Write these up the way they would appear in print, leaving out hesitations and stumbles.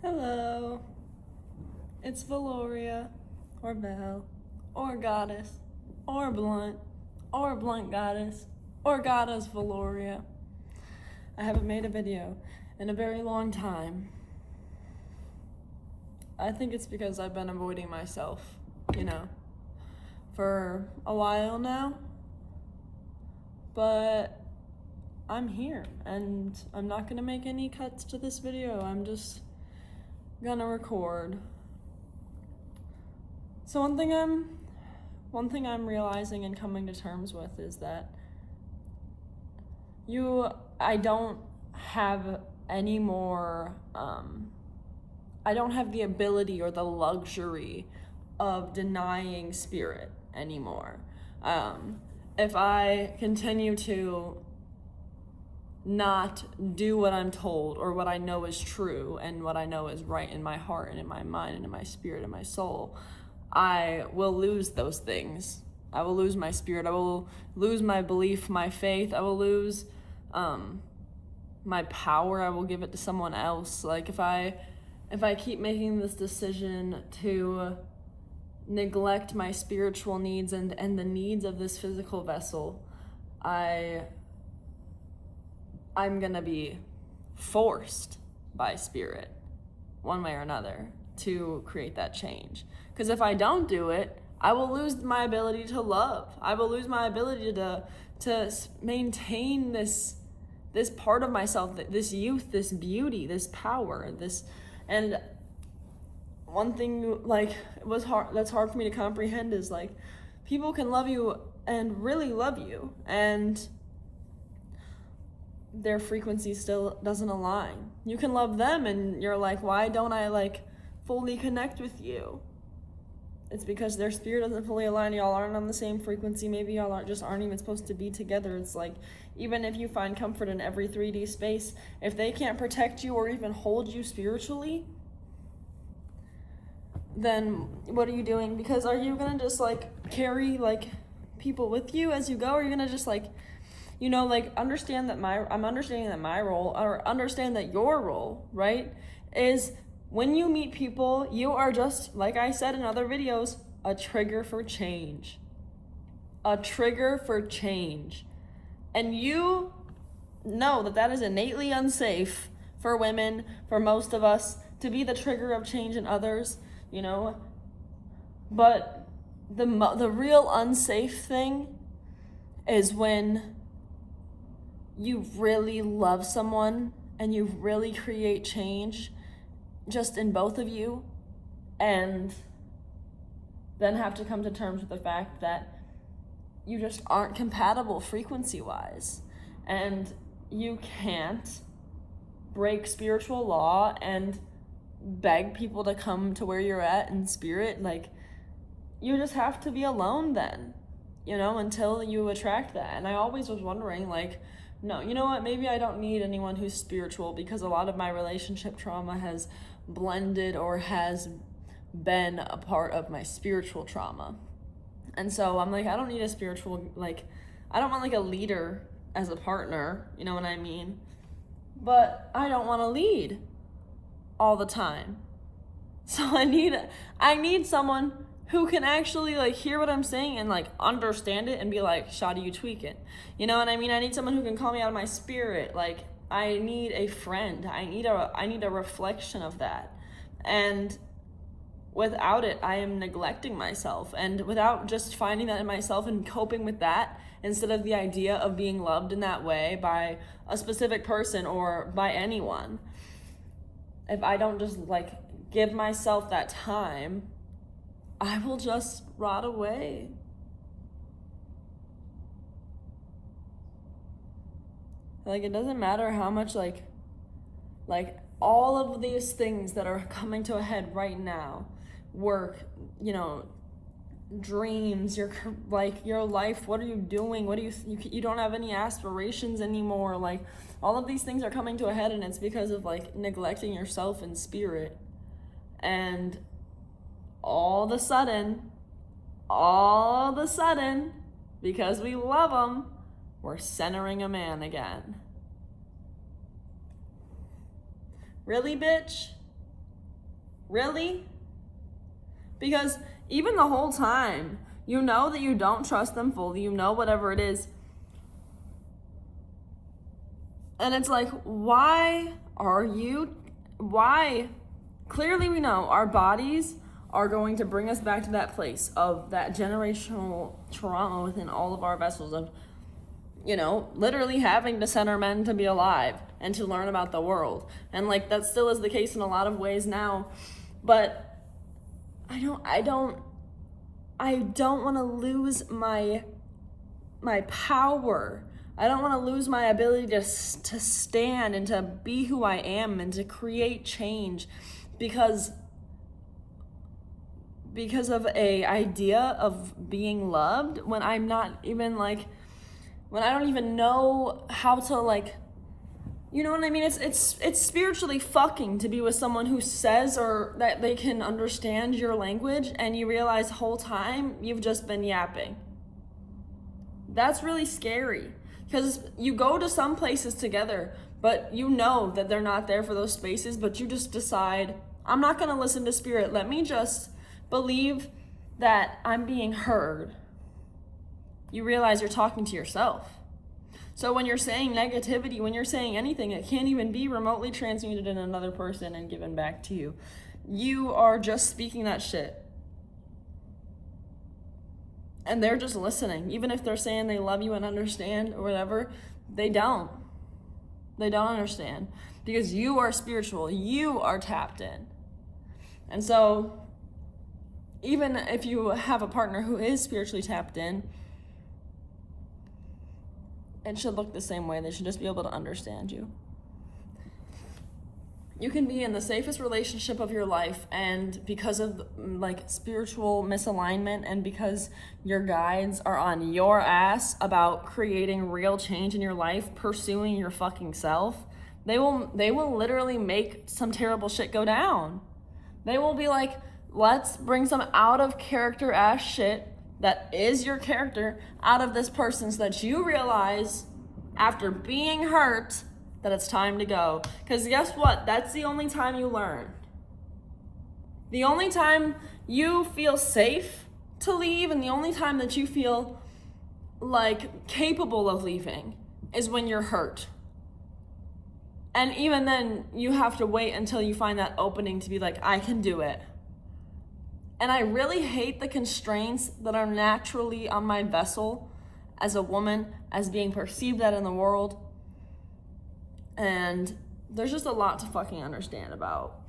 Hello, it's Valoria, or Val, or Goddess, or Blunt Goddess, or Goddess Valoria. I haven't made a video in a very long time. I think it's because I've been avoiding myself, for a while now. But I'm here, and I'm not gonna make any cuts to this video. I'm just gonna record. So one thing I'm realizing and coming to terms with is that I don't have any more I don't have the ability or the luxury of denying spirit anymore. If I continue to not do what I'm told or what I know is true and what I know is right in my heart and in my mind and in my spirit and my soul, I will lose those things. I will lose my spirit. I will lose my belief, my faith. I will lose my power. I will give it to someone else. Like if I keep making this decision to neglect my spiritual needs and the needs of this physical vessel, I'm gonna be forced by spirit, one way or another, to create that change. Because if I don't do it, I will lose my ability to love. I will lose my ability to maintain this part of myself, this youth, this beauty, this power, and one thing that's hard for me to comprehend is people can love you and really love you, and their frequency still doesn't align. You can love them and you're like, why don't I fully connect with you? It's because their spirit doesn't fully align. Y'all aren't on the same frequency. Maybe y'all aren't even supposed to be together. It's like, even if you find comfort in every 3D space, if they can't protect you or even hold you spiritually, then what are you doing? Because are you gonna just carry people with you as you go? Or are you gonna just understand that my role, or understand that your role, right, is when you meet people, you are just, like I said in other videos, a trigger for change. A trigger for change. And you know that is innately unsafe for women, for most of us, to be the trigger of change in others, But the real unsafe thing is when you really love someone and you really create change just in both of you, and then have to come to terms with the fact that you just aren't compatible frequency-wise, and you can't break spiritual law and beg people to come to where you're at in spirit. You just have to be alone then, until you attract that. And I always was wondering, no, you know what, maybe I don't need anyone who's spiritual, because a lot of my relationship trauma has blended or has been a part of my spiritual trauma. And so I'm I don't need a spiritual, I don't want a leader as a partner, you know what I mean? But I don't want to lead all the time. So I need someone who can actually hear what I'm saying and understand it and be like, Shadi, you tweak it. You know what I mean? I need someone who can call me out of my spirit. I need a friend. I need a reflection of that. And without it, I am neglecting myself. And without just finding that in myself and coping with that, instead of the idea of being loved in that way by a specific person or by anyone, if I don't just give myself that time, I will just rot away. It doesn't matter how much all of these things that are coming to a head right now, work, dreams, your life, what are you doing? What do you don't have any aspirations anymore. All of these things are coming to a head, and it's because of neglecting yourself in spirit. And all of a sudden, because we love them, we're centering a man again. Really, bitch? Really? Because even the whole time, you know that you don't trust them fully, you know whatever it is. And it's like, why? Clearly we know our bodies are going to bring us back to that place of that generational trauma within all of our vessels of, literally having to send our men to be alive and to learn about the world. And like, that still is the case in a lot of ways now. But I don't want to lose my power. I don't want to lose my ability to stand and to be who I am and to create change because of a idea of being loved when I'm not even when I don't even know how to you know what I mean? It's spiritually fucking to be with someone who says or that they can understand your language and you realize the whole time you've just been yapping. That's really scary because you go to some places together, but you know that they're not there for those spaces, but you just decide, I'm not going to listen to spirit. Let me just believe that I'm being heard. You realize you're talking to yourself. So when you're saying negativity, when you're saying anything, it can't even be remotely transmuted in another person and given back to you. You are just speaking that shit. And they're just listening. Even if they're saying they love you and understand or whatever, they don't. They don't understand. Because you are spiritual. You are tapped in. And so, even if you have a partner who is spiritually tapped in, it should look the same way. They should just be able to understand you. You can be in the safest relationship of your life, and because of spiritual misalignment and because your guides are on your ass about creating real change in your life, pursuing your fucking self, they will literally make some terrible shit go down. They will be like, let's bring some out of character ass shit that is your character out of this person so that you realize after being hurt that it's time to go. Because guess what? That's the only time you learn. The only time you feel safe to leave and the only time that you feel capable of leaving is when you're hurt. And even then, you have to wait until you find that opening to be like, I can do it. And I really hate the constraints that are naturally on my vessel as a woman, as being perceived that in the world. And there's just a lot to fucking understand about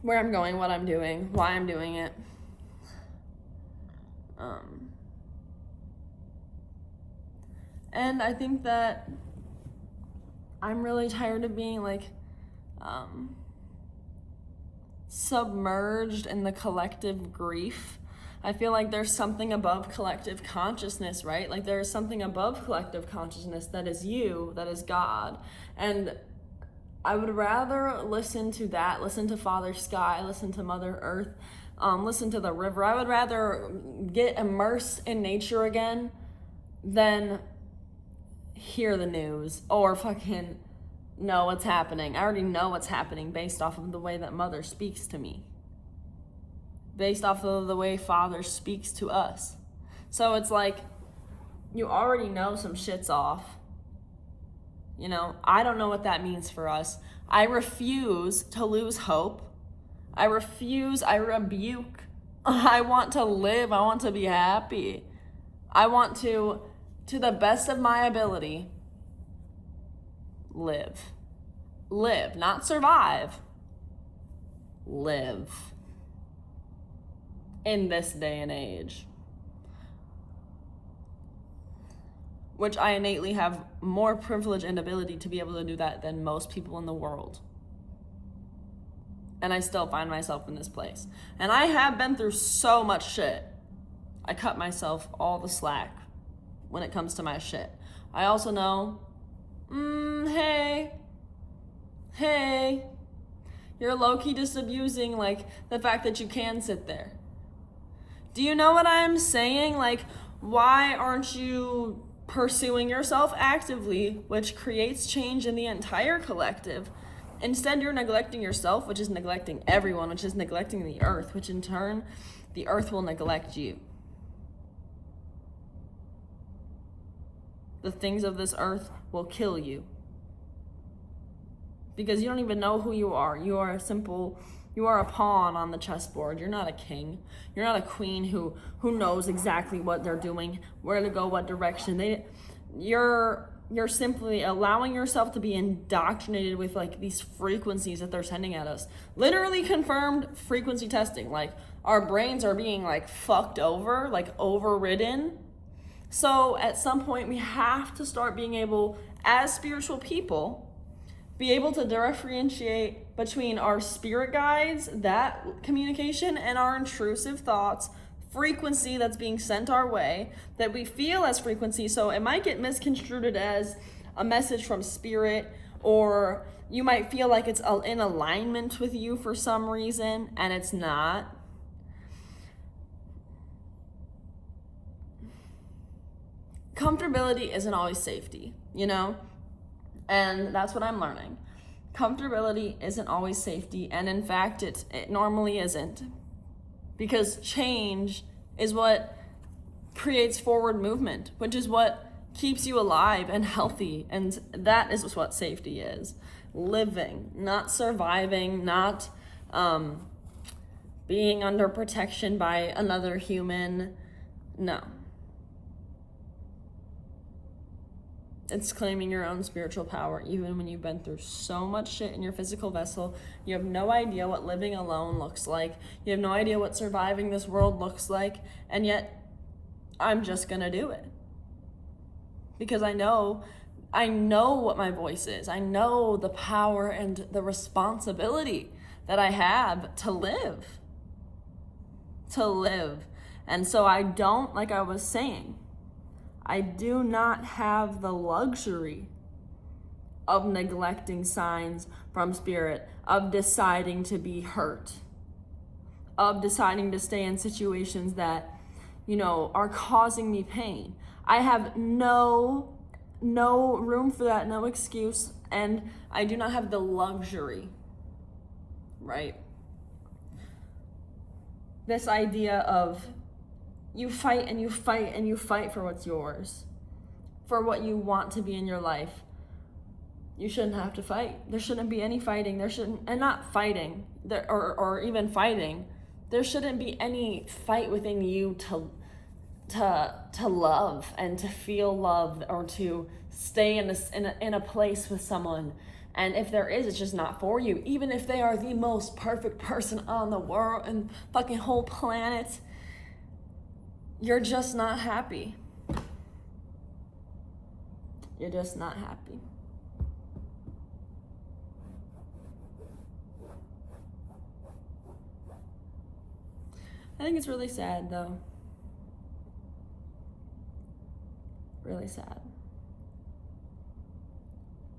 where I'm going, what I'm doing, why I'm doing it. And I think that I'm really tired of being submerged in the collective grief. I feel like there's something above collective consciousness, right? Like there's something above collective consciousness that is you, that is God. And I would rather listen to that, listen to Father Sky, listen to Mother Earth, listen to the river. I would rather get immersed in nature again than hear the news or fucking know what's happening. I already know what's happening based off of the way that Mother speaks to me, based off of the way Father speaks to us. So it's like, you already know some shit's off. I don't know what that means for us. I refuse to lose hope. I rebuke. I want to live. I want to be happy. I want to the best of my ability, live. Live, not survive. Live. In this day and age. Which I innately have more privilege and ability to be able to do that than most people in the world. And I still find myself in this place. And I have been through so much shit. I cut myself all the slack when it comes to my shit. I also know, hey, you're low-key just abusing the fact that you can sit there. Do you know what I'm saying? Why aren't you pursuing yourself actively, which creates change in the entire collective? Instead, you're neglecting yourself, which is neglecting everyone, which is neglecting the earth, which in turn, the earth will neglect you. The things of this earth will kill you. Because you don't even know who you are. You are a pawn on the chessboard. You're not a king. You're not a queen who knows exactly what they're doing, where to go, what direction. You're simply allowing yourself to be indoctrinated with like these frequencies that they're sending at us. Literally confirmed frequency testing. Like our brains are being like fucked over, like overridden. So at some point we have to start being able, as spiritual people, be able to differentiate between our spirit guides, that communication, and our intrusive thoughts, frequency that's being sent our way that we feel as frequency. So it might get misconstrued as a message from spirit, or you might feel like it's in alignment with you for some reason, and it's not. Comfortability isn't always safety, you know? And that's what I'm learning. Comfortability isn't always safety, and in fact, it normally isn't. Because change is what creates forward movement, which is what keeps you alive and healthy. And that is what safety is. Living, not surviving, not being under protection by another human. No. It's claiming your own spiritual power, even when you've been through so much shit in your physical vessel. You have no idea what living alone looks like. You have no idea what surviving this world looks like. And yet, I'm just gonna do it. Because I know what my voice is. I know the power and the responsibility that I have to live. And so I don't, like I was saying, I do not have the luxury of neglecting signs from spirit, of deciding to be hurt, of deciding to stay in situations that, are causing me pain. I have no room for that, no excuse, and I do not have the luxury, right? This idea of you fight and you fight and you fight for what's yours, for what you want to be in your life. You shouldn't have to fight. There shouldn't be any fighting. Or even fighting. There shouldn't be any fight within you to love and to feel love, or to stay in a place with someone. And if there is, it's just not for you. Even if they are the most perfect person on the world and fucking whole planet, you're just not happy. You're just not happy. I think it's really sad, though. Really sad.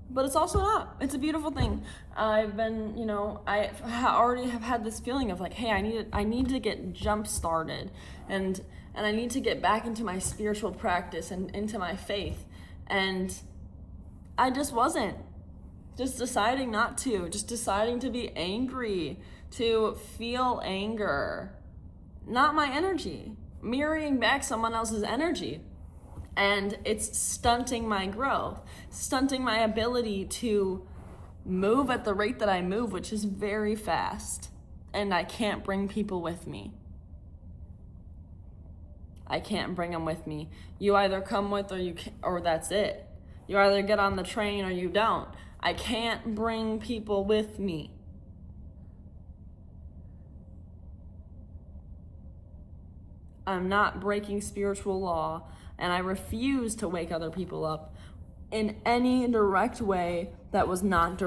But it's also not. It's a beautiful thing. I've been, I already have had this feeling of like, hey, I need to get jump started, and I need to get back into my spiritual practice and into my faith. And I just wasn't. Just deciding not to. Just deciding to be angry, to feel anger. Not my energy. Mirroring back someone else's energy. And it's stunting my growth, stunting my ability to move at the rate that I move, which is very fast. And I can't bring people with me. I can't bring them with me. You either come with or that's it. You either get on the train or you don't. I can't bring people with me. I'm not breaking spiritual law, and I refuse to wake other people up in any direct way that was not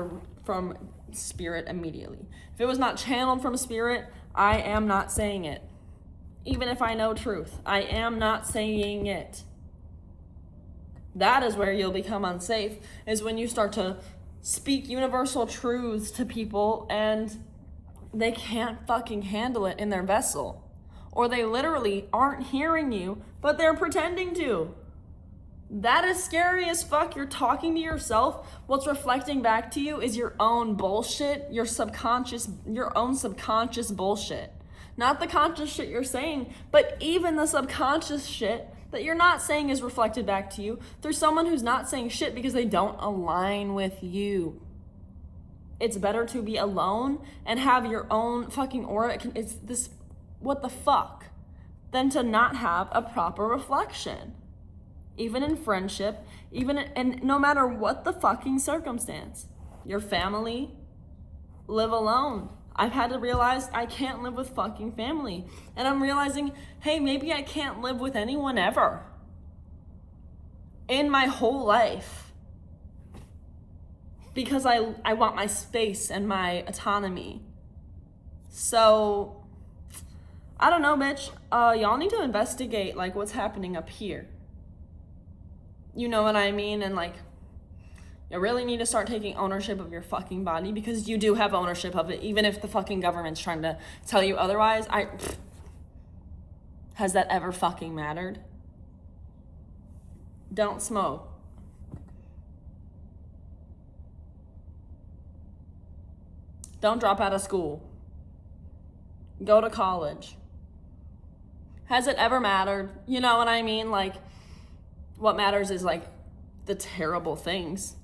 from spirit immediately. If it was not channeled from spirit, I am not saying it. Even if I know truth, I am not saying it. That is where you'll become unsafe, is when you start to speak universal truths to people and they can't fucking handle it in their vessel. Or they literally aren't hearing you, but they're pretending to. That is scary as fuck. You're talking to yourself. What's reflecting back to you is your own bullshit, your own subconscious bullshit. Not the conscious shit you're saying, but even the subconscious shit that you're not saying is reflected back to you through someone who's not saying shit because they don't align with you. It's better to be alone and have your own fucking aura. It's this, what the fuck, than to not have a proper reflection. Even in friendship, and no matter what the fucking circumstance. Your family, live alone. I've had to realize I can't live with fucking family. And I'm realizing, hey, maybe I can't live with anyone ever. In my whole life. Because I want my space and my autonomy. So, I don't know, bitch. Y'all need to investigate, like, what's happening up here. You know what I mean? And, like, you really need to start taking ownership of your fucking body, because you do have ownership of it, even if the fucking government's trying to tell you otherwise. Has that ever fucking mattered? Don't smoke. Don't drop out of school. Go to college. Has it ever mattered? You know what I mean? Like, what matters is, like, the terrible things.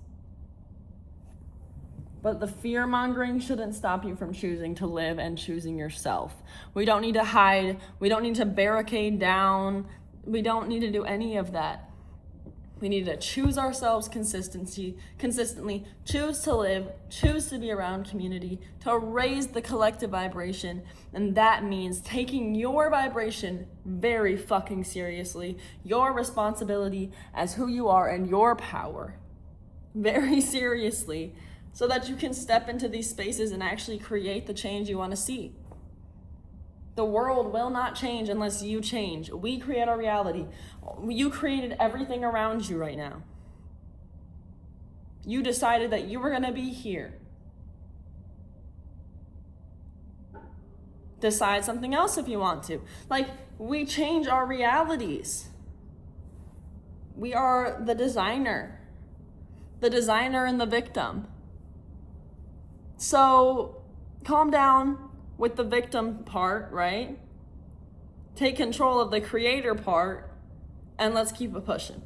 But the fear-mongering shouldn't stop you from choosing to live and choosing yourself. We don't need to hide. We don't need to barricade down. We don't need to do any of that. We need to choose ourselves consistently, choose to live, choose to be around community, to raise the collective vibration. And that means taking your vibration very fucking seriously, your responsibility as who you are and your power very seriously, so that you can step into these spaces and actually create the change you want to see. The world will not change unless you change. We create our reality. You created everything around you right now. You decided that you were going to be here. Decide something else if you want to. Like, we change our realities. We are the designer and the victim. So, calm down with the victim part, right? Take control of the creator part, and let's keep it pushing.